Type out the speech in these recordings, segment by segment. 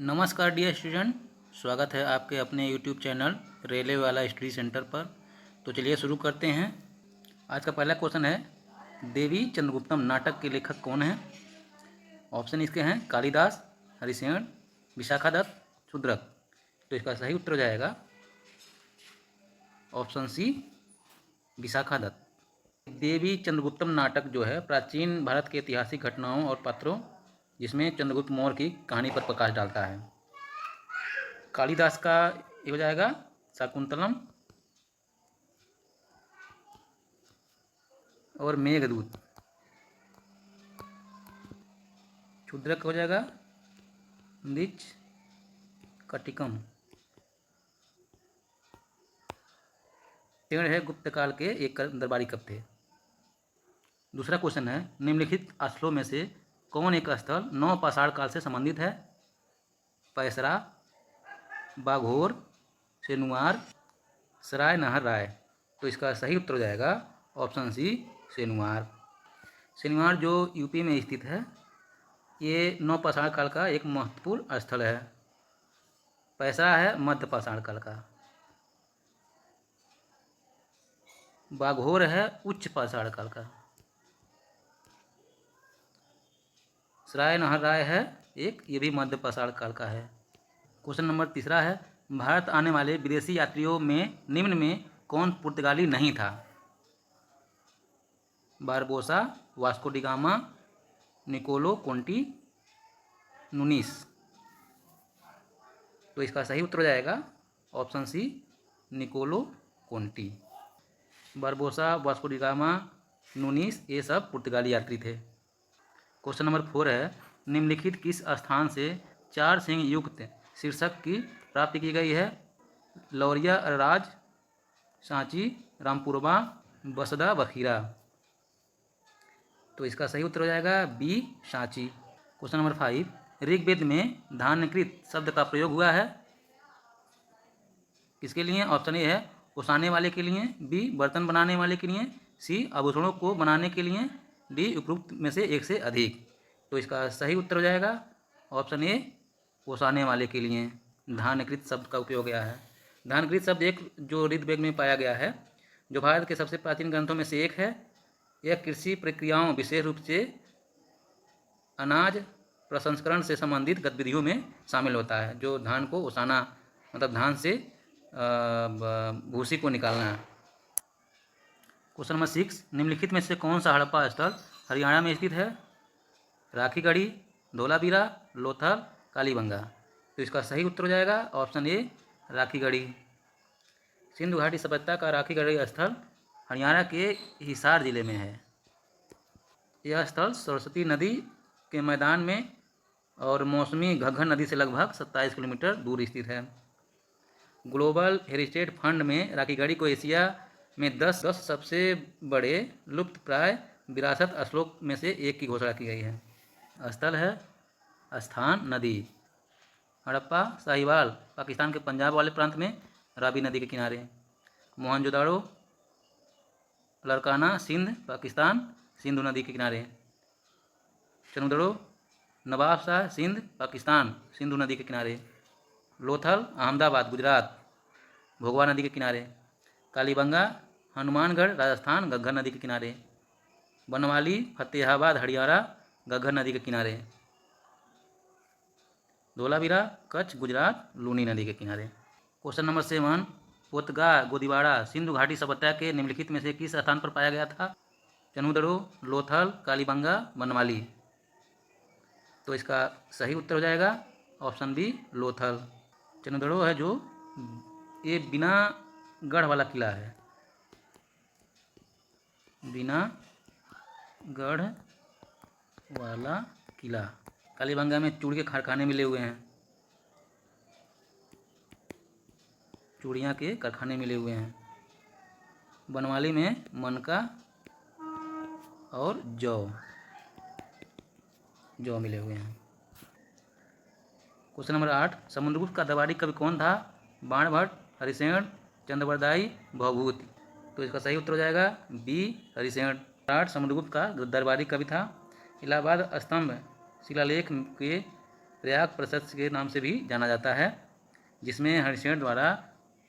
नमस्कार dear student, स्वागत है आपके अपने यूट्यूब चैनल रेलवे वाला स्टडी सेंटर पर। तो चलिए शुरू करते हैं। आज का पहला क्वेश्चन है, देवी चंद्रगुप्तम नाटक के लेखक कौन हैं? ऑप्शन इसके हैं कालिदास, हरिशेन, विशाखादत्त, शूद्रक। तो इसका सही उत्तर हो जाएगा ऑप्शन सी, विशाखादत्त। देवी चंद्रगुप्तम नाटक जो है प्राचीन भारत के ऐतिहासिक घटनाओं और पात्रों जिसमें चंद्रगुप्त मौर्य की कहानी पर प्रकाश डालता है। कालिदास का ये हो जाएगा शाकुंतलम और मेघदूत। शूद्रक हो जाएगा मृच कटिकम। तेण है गुप्त काल के एक दरबारी कवि थे। दूसरा क्वेश्चन है, निम्नलिखित स्थलों में से कौन एक स्थल नौ पाषाण काल से संबंधित है? पैसरा, बाघोर, सेनुआर, सराय नहर राय। तो इसका सही उत्तर हो जाएगा ऑप्शन सी, सेनुआर। सेनुआर जो यूपी में स्थित है, ये नौ पाषाण काल का एक महत्वपूर्ण स्थल है। पैसरा है मध्य पाषाण काल का। बाघोर है उच्च पाषाण काल का। सराय नहर राय है ये भी मध्य पाषाण काल का है। क्वेश्चन नंबर तीसरा है, भारत आने वाले विदेशी यात्रियों में निम्न में कौन पुर्तगाली नहीं था? Barbosa, Vasco da Gama, Niccolo Conti, Nunes. तो इसका सही उत्तर हो जाएगा option C, Niccolo Conti. Barbosa, Vasco da Gama, Nunes ये सब पुर्तगाली यात्री थे। क्वेश्चन नंबर 4 है, निम्नलिखित किस स्थान से 4 सिंह युक्त शीर्षक की प्राप्ति की गई है? लौरिया राज, सांची, रामपुरवा, बसदा, बखीरा। तो इसका सही उत्तर हो जाएगा B, Sanchi. Question number 5, Rigveda में धान्यकृत शब्द का प्रयोग हुआ है किसके लिए? ऑप्शन ए है ओसाने वाले के लिए, बी बर्तन बनाने वाले के लिए, सी आभूषणों को बनाने के लिए, डी उपरोक्त में से एक से अधिक। तो इसका सही उत्तर हो जाएगा ऑप्शन ए, ओसाने वाले के लिए धान्यकृत शब्द का उपयोग गया है। धान्यकृत शब्द एक जो ऋग्वेद में पाया गया है, जो भारत के सबसे प्राचीन ग्रंथों में से एक है। यह कृषि प्रक्रियाओं विशेष रूप से अनाज प्रसंस्करण से संबंधित गतिविधियों में शामिल होता है। जो धान को ओसाना मतलब धान से भूसी को निकालना। क्वेश्चन नंबर 6, निम्नलिखित में से कौन सा हड़प्पा स्थल हरियाणा में स्थित है? राखीगढ़ी, धोलावीरा, लोथल, कालीबंगा। तो इसका सही उत्तर हो जाएगा ऑप्शन ए, राखीगढ़ी। सिंधु घाटी सभ्यता का राखीगढ़ी स्थल हरियाणा के हिसार जिले में है। यह स्थल सरस्वती नदी के मैदान में और मौसमी घग्घर नदी से लगभग 27 किलोमीटर दूर स्थित है। ग्लोबल हेरिटेज फंड में राखीगढ़ी को एशिया में 10 सबसे बड़े लुप्त प्राय विरासत स्थलों में से एक की घोषणा की गई है। स्थल है स्थान नदी। हड़प्पा साहिवाल पाकिस्तान के पंजाब वाले प्रांत में रावी नदी के किनारे। मोहनजोदाड़ो लड़काना सिंध पाकिस्तान सिंधु नदी के किनारे। चनुदड़ो नवाब शाह सिंध पाकिस्तान सिंधु नदी के किनारे। लोथल अहमदाबाद गुजरात भोगवा नदी के किनारे। कालीबंगा हनुमानगढ़ राजस्थान घग्घर नदी के किनारे। बनवाली फतेहाबाद हरियाणा घग्घर नदी के किनारे। धोलावीरा कच्छ गुजरात लूनी नदी के किनारे। क्वेश्चन नंबर 7, पोतगा गोदीवाड़ा सिंधु घाटी सभ्यता के निम्नलिखित में से किस स्थान पर पाया गया था? चनुदड़ो, लोथल, कालीबंगा, बनवाली। तो इसका सही उत्तर हो जाएगा ऑप्शन बी, लोथल। चनुदड़ो है जो ये बिना गढ़ वाला किला है, बिना गढ़ वाला किला। कालीबंगा में चूड़ी के कारखाने मिले हुए हैं, चूड़ियाँ के कारखाने मिले हुए हैं। बनवाली में मनका और जौ मिले हुए हैं। क्वेश्चन नंबर 8, समुद्रगुप्त का दरबारी कवि कौन था? बाणभट्ट, हरिशेन, चंद्रवरदायी, भवभूति। तो इसका सही उत्तर हो जाएगा बी, हरिशेन। समुद्रगुप्त का दरबारी कवि था। इलाहाबाद स्तंभ शिलालेख के प्रयाग प्रशस्ति के नाम से भी जाना जाता है, जिसमें हरिशेन द्वारा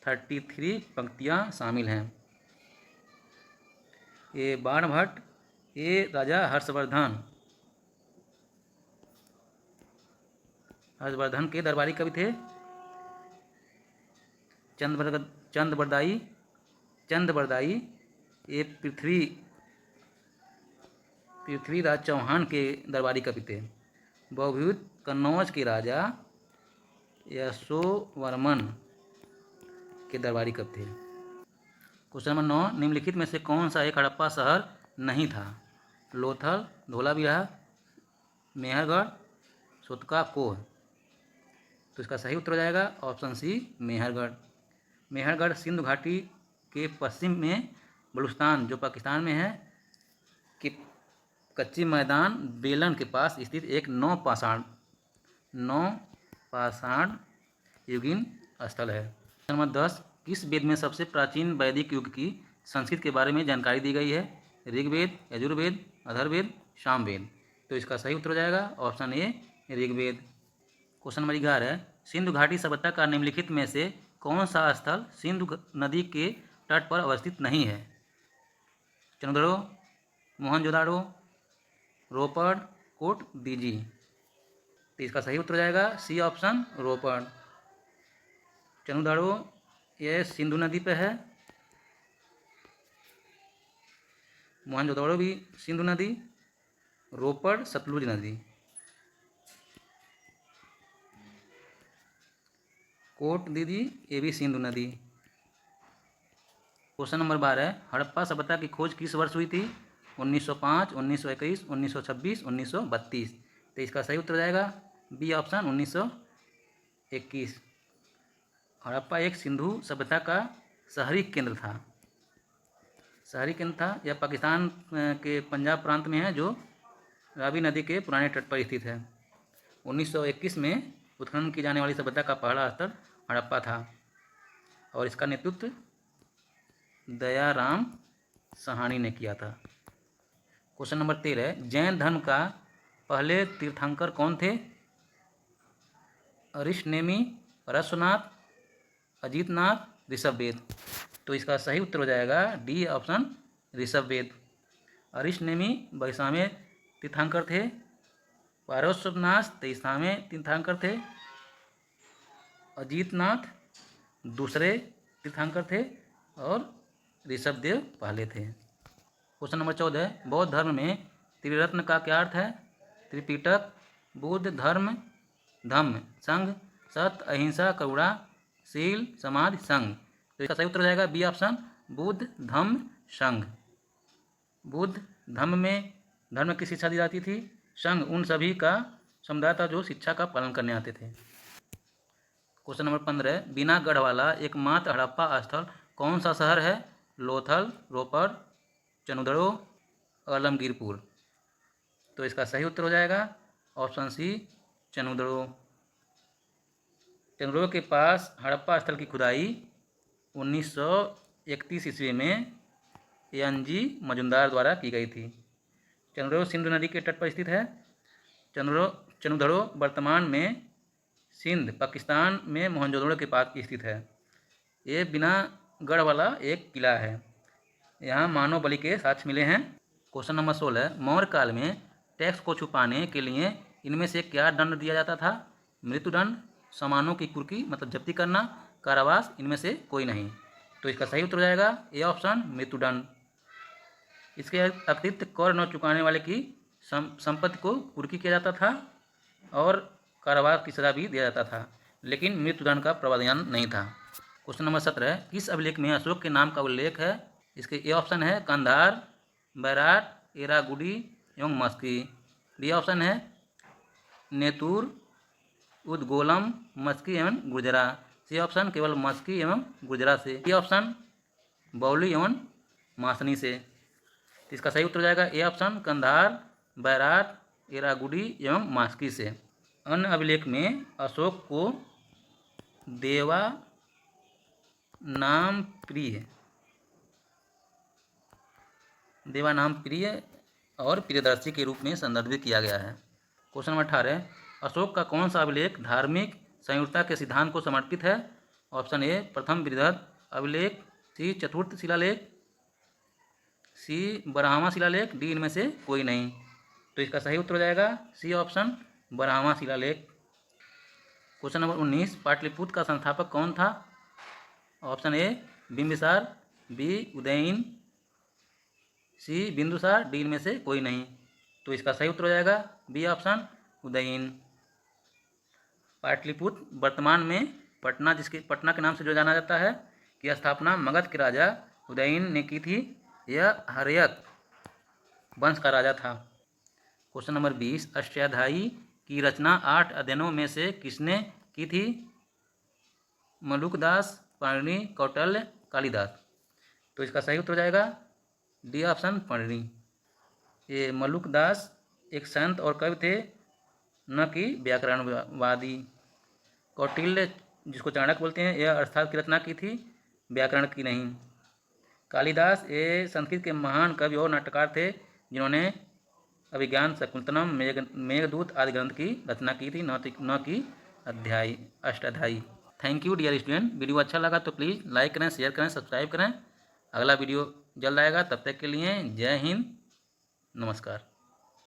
33 पंक्तियाँ शामिल हैं। ए बाणभट्ट, ए राजा हर्षवर्धन के दरबारी कवि थे। चंदबरदाई ये पृथ्वीराज चौहान के दरबारी कवि थे। बहुभूत कन्नौज के राजा यशोवर्मन के दरबारी कवि थे। क्वेश्चन नंबर 9, निम्नलिखित में से कौन सा एक हड़प्पा शहर नहीं था? लोथल, धोलावीरा, मेहरगढ़, सोतकाकोह। तो इसका सही उत्तर हो जाएगा ऑप्शन सी, मेहरगढ़। मेहरगढ़ सिंधु घाटी के पश्चिम में बलूचिस्तान जो पाकिस्तान में है कि कच्ची मैदान बेलन के पास स्थित एक नौ पाषाण युगीन स्थल है। नंबर 10, किस वेद में सबसे प्राचीन वैदिक युग की संस्कृत के बारे में जानकारी दी गई है? ऋग्वेद, यजुर्वेद, अथर्ववेद, सामवेद। तो इसका सही उत्तर हो जाएगा option A, Rigveda. Question number 11 है, सिंधु घाटी सभ्यता का निम्नलिखित में से कौन सा स्थल सिंधु नदी के तट पर अवस्थित नहीं है? चंद्रो, मोहनजोदाड़ो, रोपड़, कोट दीजी। तो इसका सही उत्तर हो जाएगा सी ऑप्शन, रोपड़। चंद्रोदाड़ो यह सिंधु नदी पे है, मोहनजोदाड़ो भी सिंधु नदी, रोपड़ सतलुज नदी। कोट दीदी ये भी सिंधु नदी। क्वेश्चन नंबर 12, हड़प्पा सभ्यता की खोज किस वर्ष हुई थी? 1905, 1921, 1926, 1932। तो इसका सही उत्तर हो जाएगा बी ऑप्शन, 1921। हड़प्पा एक सिंधु सभ्यता का शहरी केंद्र था। यह पाकिस्तान के पंजाब प्रांत में है, जो रावी नदी के पुराने तट पर स्थित है। 1921 में उत्खनन की जाने वाली सभ्यता का पहला स्तर हड़प्पा था और इसका नेतृत्व दयाराम साहनी ने किया था। क्वेश्चन नंबर 13, जैन धर्म का पहले तीर्थंकर कौन थे? अरिष्टनेमी, पार्श्वनाथ, अजितनाथ, ऋषभवेद। तो इसका सही उत्तर हो जाएगा डी ऑप्शन, ऋषभवेद। अरिष्टनेमी 22वें तीर्थंकर थे, पार्श्वनाथ 23वें तीर्थंकर थे, अजितनाथ दूसरे तीर्थंकर थे और ऋषभदेव पहले थे। क्वेश्चन नंबर 14, बौद्ध धर्म में त्रिरत्न का क्या अर्थ है? त्रिपिटक, बुद्ध, धर्म, धम्म, संघ, सत्य, अहिंसा, करुणा, शील, समाधि, संघ। तो इसका सही उत्तर हो जाएगा बी ऑप्शन, बुद्ध, धम्म, संघ। बुद्ध धर्म में धर्म की शिक्षा दी जाती थी, संघ उन सभी का समुदाय था जो शिक्षा का पालन करने आते थे। क्वेश्चन नंबर 15, बिना गढ़ वाला एकमात्र हड़प्पा स्थल कौन सा शहर है? लोथल, रोपड़, चनुदड़ो, आलमगीरपुर। तो इसका सही उत्तर हो जाएगा ऑप्शन सी, चनुदड़ो। चनुदड़ो के पास हड़प्पा स्थल की खुदाई 1931 ईस्वी में एन.जी. मजुमदार द्वारा की गई थी। चनुदड़ो सिंधु नदी के तट पर स्थित है। चनुदड़ो वर्तमान में सिंध पाकिस्तान में मोहनजोदड़ो के पास स्थित है। ये बिना गढ़ वाला एक किला है। यहाँ मानव बलि के साक्ष्य मिले हैं। क्वेश्चन नंबर 16, मौर्य काल में टैक्स को छुपाने के लिए इनमें से क्या दंड दिया जाता था? मृत्युदंड, सामानों की कुर्की मतलब जब्ती करना, कारावास, इनमें से कोई नहीं। तो इसका सही उत्तर हो जाएगा ए ऑप्शन, मृत्युदंड। इसके अतिरिक्त कर न चुकाने वाले की संपत्ति को कुर्की किया जाता था और कारावास की सजा भी दिया जाता था, लेकिन मृत्युदंड का प्रावधान नहीं था। क्वेश्चन नंबर 17, किस अभिलेख में अशोक के नाम का उल्लेख है? इसके ए ऑप्शन है कंधार, बैराट, एरागुडी एवं मस्की। बी ऑप्शन है नेतूर, उदगोलम, मस्की एवं गुर्जरा। सी ऑप्शन केवल मस्की एवं गुर्जरा से। डी ऑप्शन बौली एवं मासनी से। इसका सही उत्तर हो जाएगा ए ऑप्शन कंधार, बैराट, एरागुडी एवं मास्की से। अन्य अभिलेख में अशोक को देवा नाम प्रिय और प्रियदर्शी के रूप में संदर्भित किया गया है। क्वेश्चन नंबर 18, अशोक का कौन सा अभिलेख धार्मिक संयुक्तता के सिद्धांत को समर्पित है? ऑप्शन ए प्रथम बृहद अभिलेख, सी चतुर्थ शिलालेख, सी बरहवां शिलालेख, डी इनमें से कोई नहीं। तो इसका सही उत्तर हो जाएगा सी ऑप्शन बरहवां शिलालेख। क्वेश्चन नंबर 19, पाटलिपुत्र का संस्थापक कौन था? Option A Bimbisara, B Udayana, C Bindusara, D इनमें से कोई नहीं। तो इसका सही उत्तर हो जाएगा बी ऑप्शन उदयन। पाटलिपुत्र वर्तमान में पटना, जिसके पटना के नाम से जो जाना जाता है, की स्थापना मगध के राजा उदयन ने की थी। यह हर्यक वंश का राजा था। क्वेश्चन नंबर 20, अष्टाध्यायी की रचना 8 अध्ययनों में से किसने की थी? मलुकदास, पाणिनि, कौटिल्य, कालिदास। तो इसका सही उत्तर हो जाएगा डी ऑप्शन पाणिनि। ये मलुकदास एक संत और कवि थे, न कि व्याकरणवादी। कौटिल्य, जिसको चाणक्य बोलते हैं, यह अर्थशास्त्र की रचना की थी, व्याकरण की नहीं। कालिदास ये संस्कृत के महान कवि और नाटककार थे, जिन्होंने अभिज्ञान शकुंतलम, मेघदूत आदि ग्रंथ की रचना की थी, न कि Ashtadhyayi. Thank you dear student. Video अच्छा लगा तो प्लीज़ लाइक करें, शेयर करें, सब्सक्राइब करें। अगला वीडियो जल्द आएगा, तब तक के लिए जय हिंद, नमस्कार।